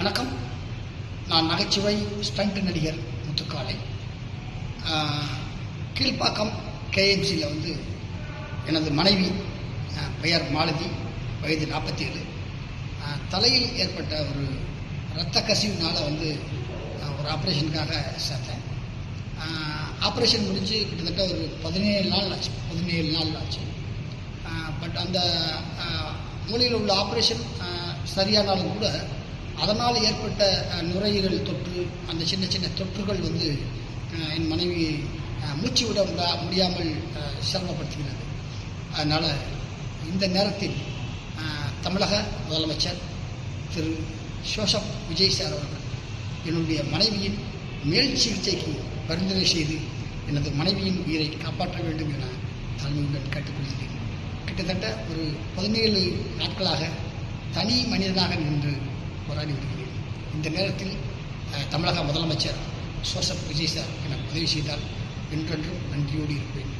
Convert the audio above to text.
வணக்கம். நான் நகைச்சுவை ஸ்டண்ட் நடிகர் முத்துக்காலை. கீழ்ப்பாக்கம் கேஎம்சியில் எனது மனைவி பெயர் மாலதி, வயது 47. தலையில் ஏற்பட்ட ஒரு இரத்த கசிவுனால் ஒரு ஆப்ரேஷனுக்காக சேர்த்தேன். ஆப்ரேஷன் முடிஞ்சு கிட்டத்தட்ட ஒரு 17 நாள் ஆச்சு. பட் அந்த மூலையில் உள்ள ஆப்ரேஷன் சரியானாலும் கூட அதனால் ஏற்பட்ட நுரையீரல் தொற்று, அந்த சின்ன சின்ன தொற்றுகள் என் மனைவி மூச்சு விட முடியாமல் சிரமப்படுத்துகிறது. அதனால் இந்த நேரத்தில் தமிழக முதலமைச்சர் திரு ஜோசப் விஜய் சார் அவர்கள் என்னுடைய மனைவியின் மேல் சிகிச்சைக்கு பரிந்துரை செய்து எனது மனைவியின் உயிரை காப்பாற்ற வேண்டும் என தலைமையுடன் கேட்டுக்கொள்கிறேன். கிட்டத்தட்ட ஒரு 17 நாட்களாக தனி மனிதனாக நின்று போராடி வருகிறேன். இந்த நேரத்தில் தமிழக முதலமைச்சர் ஜோசப் விஜய் சார் எனக்கு உதவி செய்தால் என்றென்றும் நன்றியோடு இருப்பேன்.